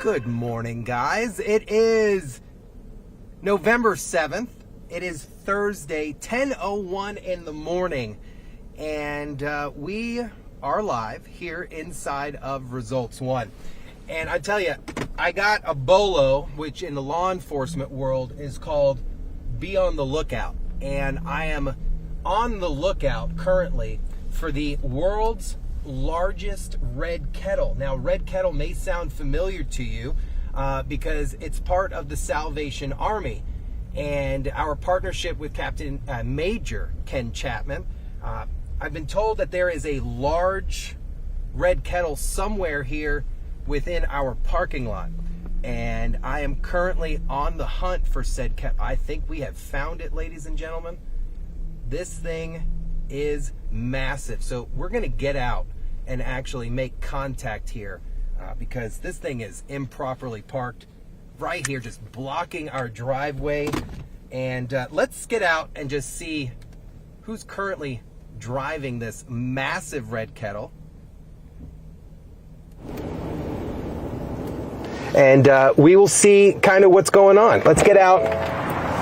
Good morning, guys. It is November 7th. It is Thursday, 10:01 in the morning, and we are live here inside of Results One. And I tell you, I got a bolo, which in the law enforcement world is called be on the lookout. And I am on the lookout currently for the world's largest red kettle. Now, Red Kettle may sound familiar to you because it's part of the Salvation Army. And our partnership with Captain Major Ken Chapman, I've been told that there is a large red kettle somewhere here within our parking lot. And I am currently on the hunt for said kettle. I think we have found it, ladies and gentlemen. This thing is massive. So we're going to get out and actually make contact here because this thing is improperly parked right here, just blocking our driveway. And let's get out and just see who's currently driving this massive red kettle. And we will see kind of what's going on. Let's get out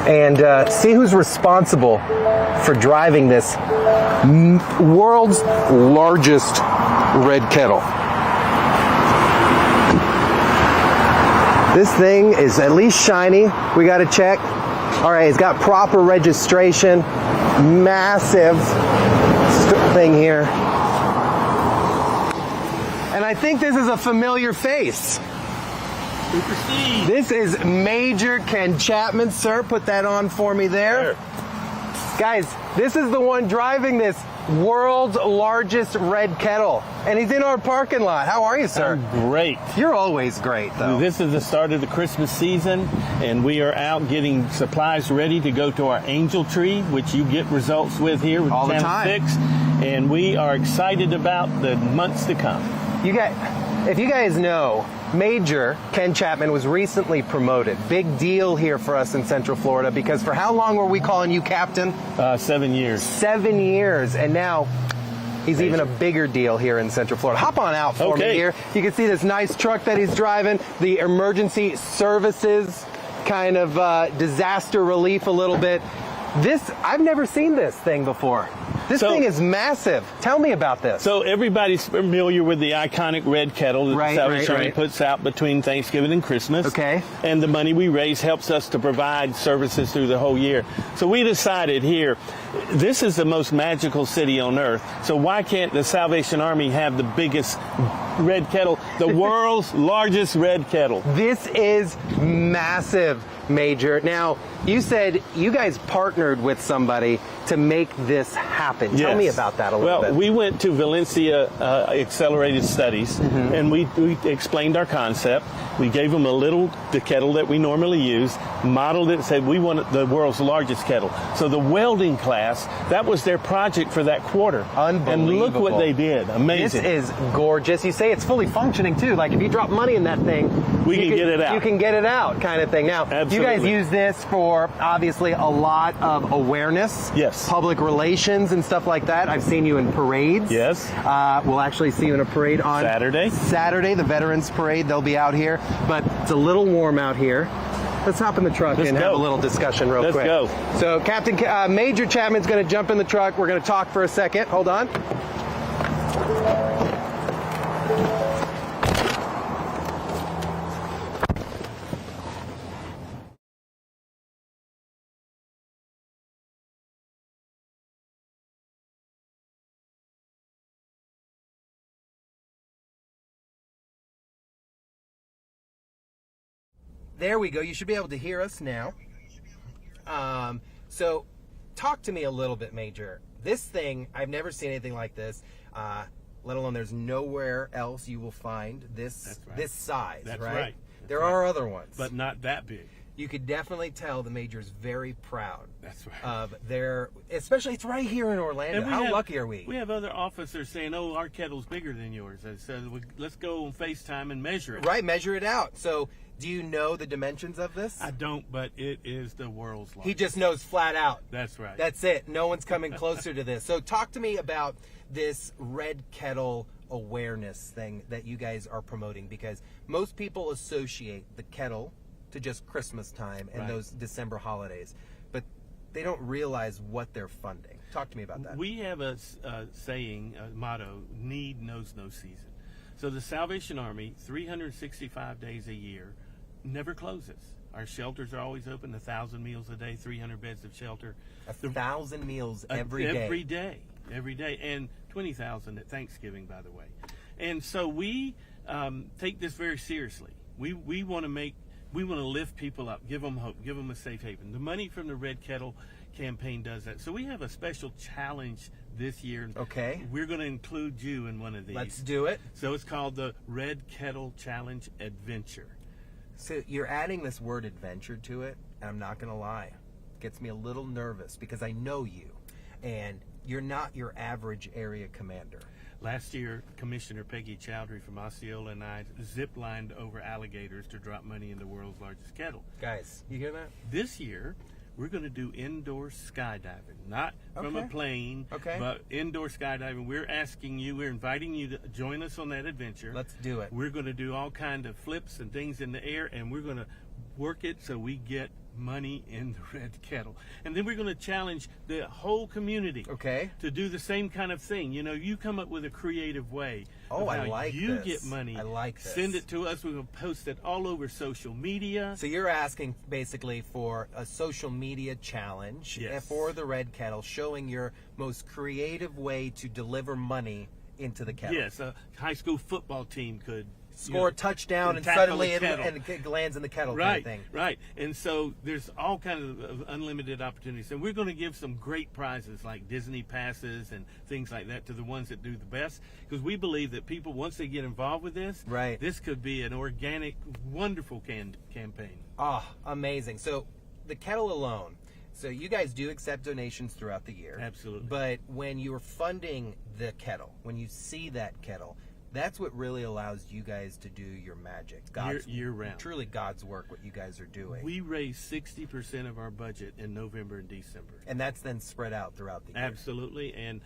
and see who's responsible for driving this world's largest red kettle. This thing is at least shiny. We got to check. All right, it's got proper registration. Massive thing here. And I think this is a familiar face. Proceed. This is Major Ken Chapman, sir. Put that on for me there. Guys, this is the one driving this world's largest red kettle. And he's in our parking lot. How are you, sir? I'm great. You're always great, though. This is the start of the Christmas season, and we are out getting supplies ready to go to our angel tree, which you get results with here with all the time. time. And we are excited about the months to come. If you guys know, Major Ken Chapman was recently promoted. Big deal here for us in Central Florida because for how long were we calling you Captain? 7 years. 7 years, and now he's even a bigger deal here in Central Florida. Hop on out for me here. You can see this nice truck that he's driving, the emergency services kind of disaster relief a little bit. I've never seen this thing before. This thing is massive. Tell me about this. So everybody's familiar with the iconic red kettle that the Salvation Army puts out between Thanksgiving and Christmas. Okay. And the money we raise helps us to provide services through the whole year. So we decided here, this is the most magical city on earth. So why can't the Salvation Army have the biggest red kettle, the world's largest red kettle? This is massive, Major. Now, you said you guys partnered with somebody to make this happen. Yes. Tell me about that a little bit. Well, we went to Valencia Accelerated Studies, and we explained our concept. We gave them the kettle that we normally use, modeled it, said we want the world's largest kettle. So the welding class, that was their project for that quarter. Unbelievable. And look what they did. Amazing. This is gorgeous. You say it's fully functioning, too. Like, if you drop money in that thing, you can get it out. You can get it out, kind of thing. Now, Absolutely. You guys use this for, obviously, a lot of awareness. Yes. Public relations and stuff like that. I've seen you in parades. Yes. We'll actually see you in a parade on Saturday, the Veterans Parade. They'll be out here. But it's a little warm out here. Let's hop in the truck and have a little discussion real quick. Let's go. So Captain Major Chapman's going to jump in the truck. We're going to talk for a second. Hold on. There we go. You should be able to hear us now. So talk to me a little bit, Major. This thing, I've never seen anything like this, let alone there's nowhere else you will find this size, That's right? right. There are other ones. But not that big. You could definitely tell the Major's very proud. That's right. Of their, especially it's right here in Orlando. How lucky are we? We have other officers saying, "Oh, our kettle's bigger than yours." And so let's go on FaceTime and measure it. Right, measure it out. So, do you know the dimensions of this? I don't, but it is the world's largest. He just knows flat out. That's right. That's it. No one's coming closer to this. So, talk to me about this Red Kettle awareness thing that you guys are promoting, because most people associate the kettle to just Christmas time and those December holidays, but they don't realize what they're funding. Talk to me about that. We have a saying, a motto: need knows no season. So the Salvation Army, 365 days a year, never closes. Our shelters are always open, 1,000 meals a day, 300 beds of shelter. 1,000 meals every day. Every day, and 20,000 at Thanksgiving, by the way. And so we take this very seriously. We want to lift people up, give them hope, give them a safe haven. The money from the Red Kettle campaign does that. So we have a special challenge this year. Okay. We're going to include you in one of these. Let's do it. So it's called the Red Kettle Challenge Adventure. So you're adding this word adventure to it, and I'm not going to lie. It gets me a little nervous because I know you, and you're not your average area commander. Last year, Commissioner Peggy Chowdhury from Osceola and I zip-lined over alligators to drop money in the world's largest kettle. Guys, you hear that? This year, we're going to do indoor skydiving, not from a plane, but indoor skydiving. We're inviting you to join us on that adventure. Let's do it. We're going to do all kinds of flips and things in the air, and we're going to work it so we get money in the Red Kettle. And then we're going to challenge the whole community to do the same kind of thing. You know, you come up with a creative way of how you get money. I like this. Send it to us. We're going to post it all over social media. So you're asking basically for a social media challenge for the Red Kettle, showing your most creative way to deliver money into the kettle. Yes, a high school football team could score a touchdown and suddenly it lands in the kettle kind of thing. Right. And so there's all kinds of unlimited opportunities. And we're going to give some great prizes like Disney passes and things like that to the ones that do the best, because we believe that people, once they get involved with this, this could be an organic, wonderful campaign. Oh, amazing. So the kettle alone, so you guys do accept donations throughout the year. Absolutely. But when you're funding the kettle, when you see that kettle, that's what really allows you guys to do your magic. Year round. Truly God's work, what you guys are doing. We raise 60% of our budget in November and December. And that's then spread out throughout the year. Absolutely. And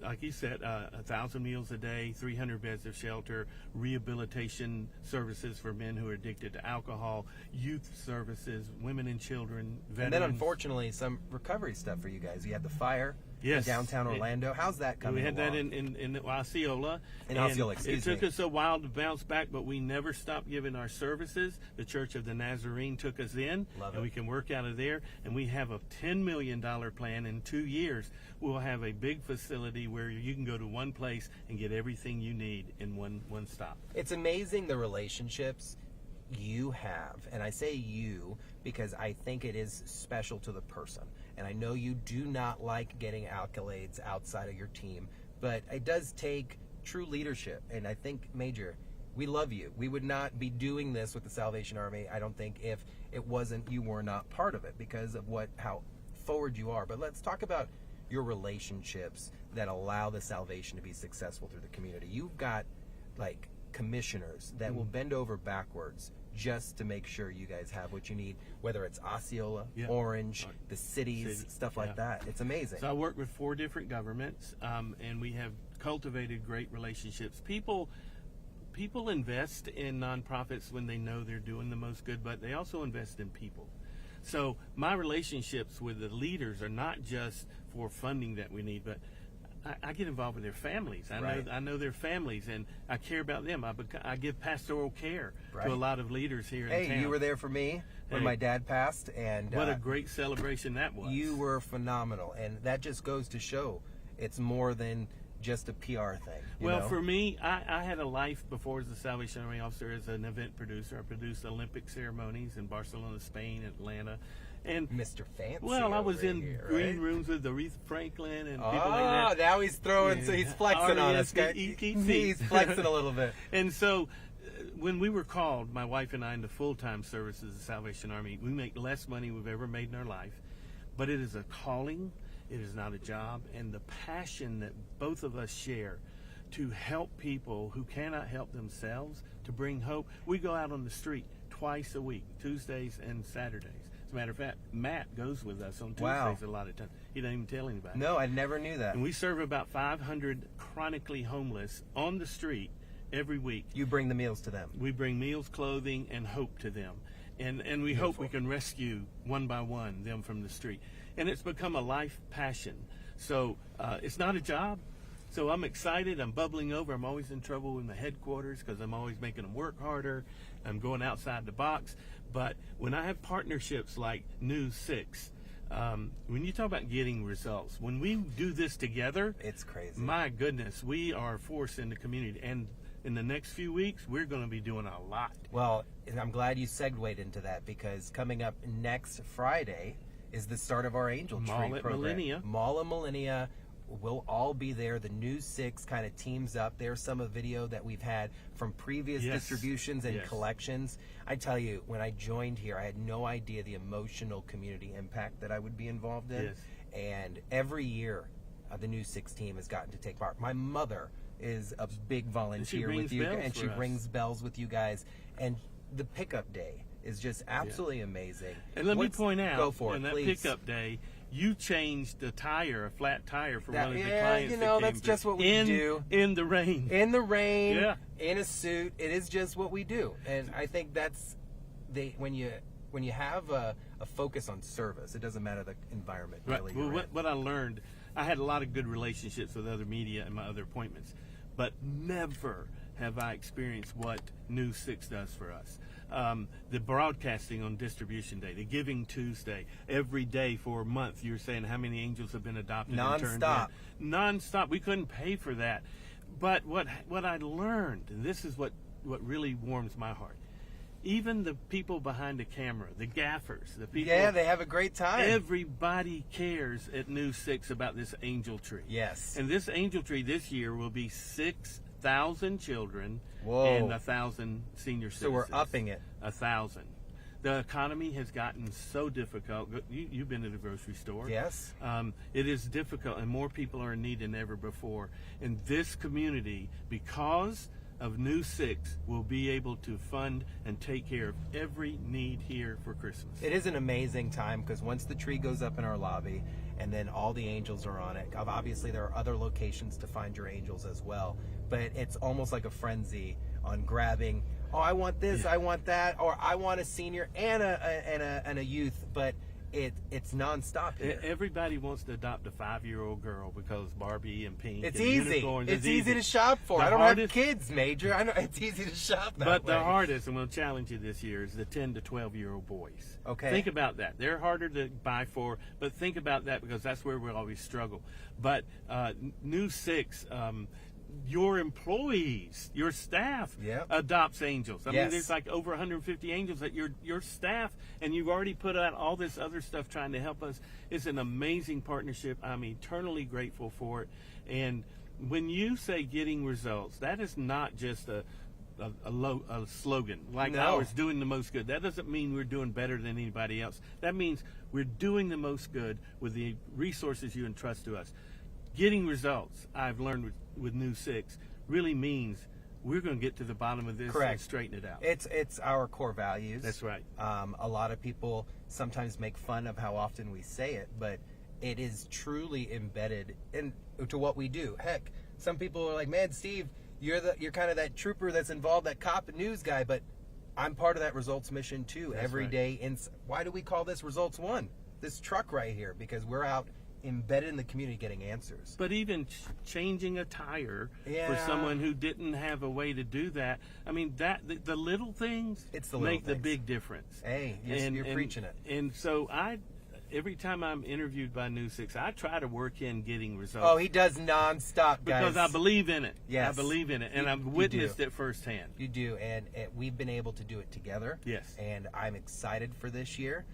like you said, 1,000 meals a day, 300 beds of shelter, rehabilitation services for men who are addicted to alcohol, youth services, women and children, veterans. And then unfortunately, some recovery stuff for you guys. You had the fire. Yes. In downtown Orlando. How's that coming We had along? that in Osceola. In Osceola, excuse me. It took us a while to bounce back, but we never stopped giving our services. The Church of the Nazarene took us in, and we can work out of there. And we have a $10 million plan in 2 years. We'll have a big facility where you can go to one place and get everything you need in one stop. It's amazing the relationships you have, and I say you because I think it is special to the person. And I know you do not like getting accolades outside of your team, but it does take true leadership. And I think, Major, we love you. We would not be doing this with the Salvation Army, I don't think, if it wasn't, you were not part of it because of how forward you are. But let's talk about your relationships that allow the Salvation to be successful through the community. You've got like commissioners that will bend over backwards just to make sure you guys have what you need, whether it's Osceola, Orange, the cities, stuff like that. It's amazing. So I work with 4 different governments, and we have cultivated great relationships. People invest in nonprofits when they know they're doing the most good, but they also invest in people. So my relationships with the leaders are not just for funding that we need, but I get involved with their families. I know their families, and I care about them. I give pastoral care to a lot of leaders here in town. Hey, you were there for me when my dad passed, and what a great celebration that was. You were phenomenal, and that just goes to show it's more than just a PR thing. Well, for me, I had a life before as a Salvation Army officer as an event producer. I produced Olympic ceremonies in Barcelona, Spain, Atlanta. And Mr. Fancy. Well, I was in green rooms with Aretha Franklin and people like that. Now he's throwing, so he's flexing on us. He's flexing a little bit. And so when we were called, my wife and I, into full-time service as the Salvation Army, we make less money than we've ever made in our life. But it is a calling. It is not a job. And the passion that both of us share to help people who cannot help themselves, to bring hope. We go out on the street twice a week, Tuesdays and Saturdays. As a matter of fact, Matt goes with us on Tuesdays Wow. a lot of times. He doesn't even tell anybody. No, I never knew that. And we serve about 500 chronically homeless on the street every week. You bring the meals to them. We bring meals, clothing, and hope to them. And we hope we can rescue one by one them from the street. And it's become a life passion. So it's not a job. So I'm excited. I'm bubbling over. I'm always in trouble in the headquarters because I'm always making them work harder. I'm going outside the box. But when I have partnerships like News 6, when you talk about getting results, when we do this together, It's crazy. my goodness, we are a force in the community. And in the next few weeks, we're going to be doing a lot. Well, and I'm glad you segued into that, because coming up next Friday is the start of our Angel Tree Mall at program. Millennia. Mall at Millennia. We'll all be there. The News 6 kind of teams up. There's some of video that we've had from previous Yes. distributions and Yes. collections. I tell you, when I joined here, I had no idea the emotional community impact that I would be involved in. Yes. And every year, the News 6 team has gotten to take part. My mother is a big volunteer rings with you, bells and she for us. rings bells with you guys. And the pickup day is just absolutely amazing. And let me What's- point out, go for on it, that please. pickup day, you changed a tire, a flat tire for one of the Yeah, clients. you that know, came that's through. just what we do. In the rain. In the rain, Yeah. in a suit, it is just what we do. And I think that's when you have a focus on service, it doesn't matter the environment. Right. Really, Well, you're in. what I learned, I had a lot of good relationships with other media and my other appointments, but never have I experienced what News 6 does for us. The broadcasting on distribution day, the Giving Tuesday, every day for a month. You were saying how many angels have been adopted and turned Nonstop. in. Non-stop. We couldn't pay for that. But what I learned, and this is what really warms my heart, even the people behind the camera, the gaffers, the people. Yeah, they have a great time. Everybody cares at News 6 about this angel tree. Yes. And this angel tree this year will be 6,000 children Whoa. and 1,000 senior citizens. So we're upping it. 1,000. The economy has gotten so difficult. You've been to the grocery store. Yes. It is difficult, and more people are in need than ever before. And this community, because of News 6, will be able to fund and take care of every need here for Christmas. It is an amazing time, because once the tree goes up in our lobby and then all the angels are on it, obviously there are other locations to find your angels as well, but it's almost like a frenzy on grabbing, oh, I want this, I want that, or I want a senior and a youth, but it's nonstop here. Everybody wants to adopt a 5-year-old girl because Barbie and Pink It's and easy. unicorns It's is easy to shop for. The I don't have hardest- kids, Major. I know it's easy to shop that But way. the hardest, and we'll challenge you this year, is the 10 to 12-year-old boys. Okay. Think about that. They're harder to buy for, but think about that because that's where we always struggle. But News 6, your employees, your staff Yep. adopts angels. I mean, Yes. there's like over 150 angels that your staff, and you've already put out all this other stuff trying to help us. It's an amazing partnership. I'm eternally grateful for it. And when you say getting results, that is not just a slogan like No. ours, doing the most good. That doesn't mean we're doing better than anybody else. That means we're doing the most good with the resources you entrust to us. Getting results, I've learned with News 6, really means we're going to get to the bottom of this Correct. and straighten it out. It's our core values. That's right. A lot of people sometimes make fun of how often we say it, but it is truly embedded into what we do. Heck, some people are like, "Man, Steve, you're kind of that trooper that's involved, that cop and news guy," but I'm part of that results mission too. That's every right. day. Why do we call this Results One? This truck right here, because we're out embedded in the community getting answers. But even changing a tire for Yeah. someone who didn't have a way to do that, I mean, the little things It's the little make the things. big difference. Hey, you're preaching it. And so every time I'm interviewed by News 6, I try to work in getting results. Oh, he does nonstop, guys. because I believe in it. Yes. I believe in it, and You- I've you witnessed do. it firsthand. You do, and we've been able to do it together. Yes. And I'm excited for this year.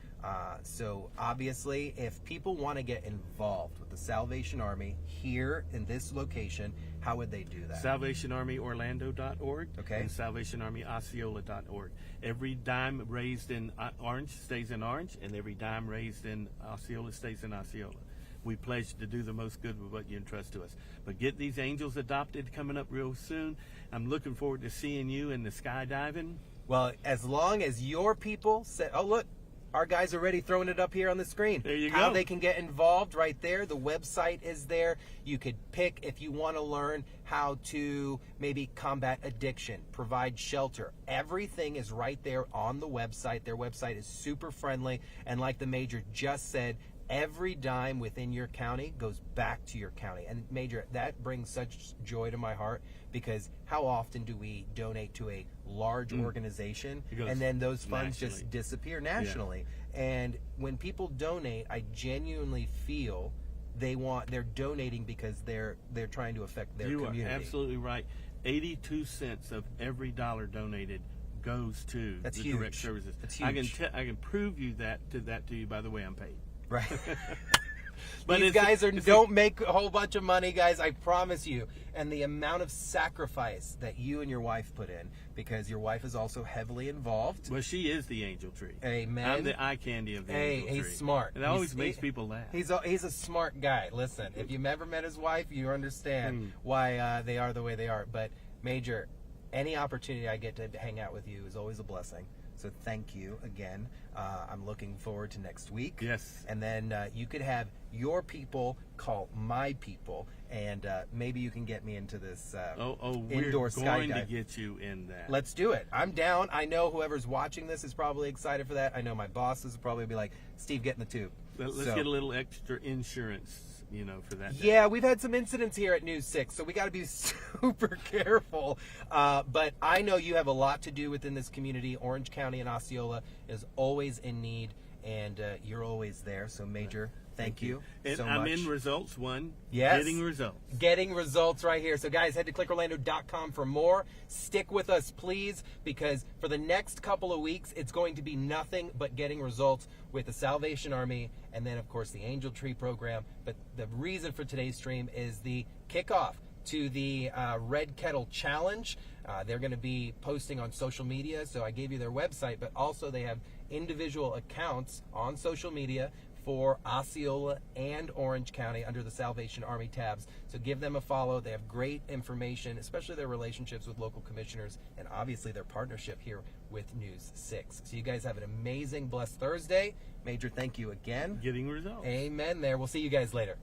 So obviously, if people want to get involved with the Salvation Army here in this location, how would they do that? SalvationArmyOrlando.org Okay. and SalvationArmyOsceola.org. Every dime raised in Orange stays in Orange, and every dime raised in Osceola stays in Osceola. We pledge to do the most good with what you entrust to us. But get these angels adopted coming up real soon. I'm looking forward to seeing you in the skydiving. Well, as long as your people say, "Oh, look, our guys are already throwing it up here on the screen. There you How go. they can get involved right there. The website is there. You could pick if you want to learn how to maybe combat addiction, provide shelter. Everything is right there on the website. Their website is super friendly. And like the Major just said, every dime within your county goes back to your county. And Major, that brings such joy to my heart, because how often do we donate to a large organization and then those funds nationally. just disappear nationally? And when people donate, I genuinely feel they're donating because they're trying to affect their community. You are absolutely right. 82 cents of every dollar donated goes to That's the huge. direct services. That's huge. I can prove you that to you by the way I'm paid. Right. But These guys don't make a whole bunch of money, guys, I promise you. And the amount of sacrifice that you and your wife put in, because your wife is also heavily involved. Well, she is the angel tree. Amen. I'm the eye candy of the angel tree. He's smart. It always makes people laugh. He's a smart guy. Listen, if you've ever met his wife, you understand why they are the way they are. But Major, any opportunity I get to hang out with you is always a blessing. So thank you again. I'm looking forward to next week. Yes. And then you could have your people call my people, and maybe you can get me into this indoor we're going to skydive. get you in that. Let's do it. I'm down. I know whoever's watching this is probably excited for that. I know my bosses will probably be like, Steve, get in the tube. Let's get a little extra insurance, for that day. Yeah, we've had some incidents here at News 6, so we got to be super careful. But I know you have a lot to do within this community. Orange County and Osceola is always in need, and you're always there. So, Major, thank you And so I'm much. in results one. Yes. Getting results. Getting results right here. So guys, head to clickorlando.com for more. Stick with us, please, because for the next couple of weeks, it's going to be nothing but getting results with the Salvation Army and then, of course, the Angel Tree program. But the reason for today's stream is the kickoff to the Red Kettle Challenge. They're going to be posting on social media, so I gave you their website, but also they have individual accounts on social media for Osceola and Orange County under the Salvation Army tabs. So give them a follow. They have great information, especially their relationships with local commissioners and obviously their partnership here with News 6. So you guys have an amazing, blessed Thursday. Major, thank you again. Getting results. Amen there. We'll see you guys later.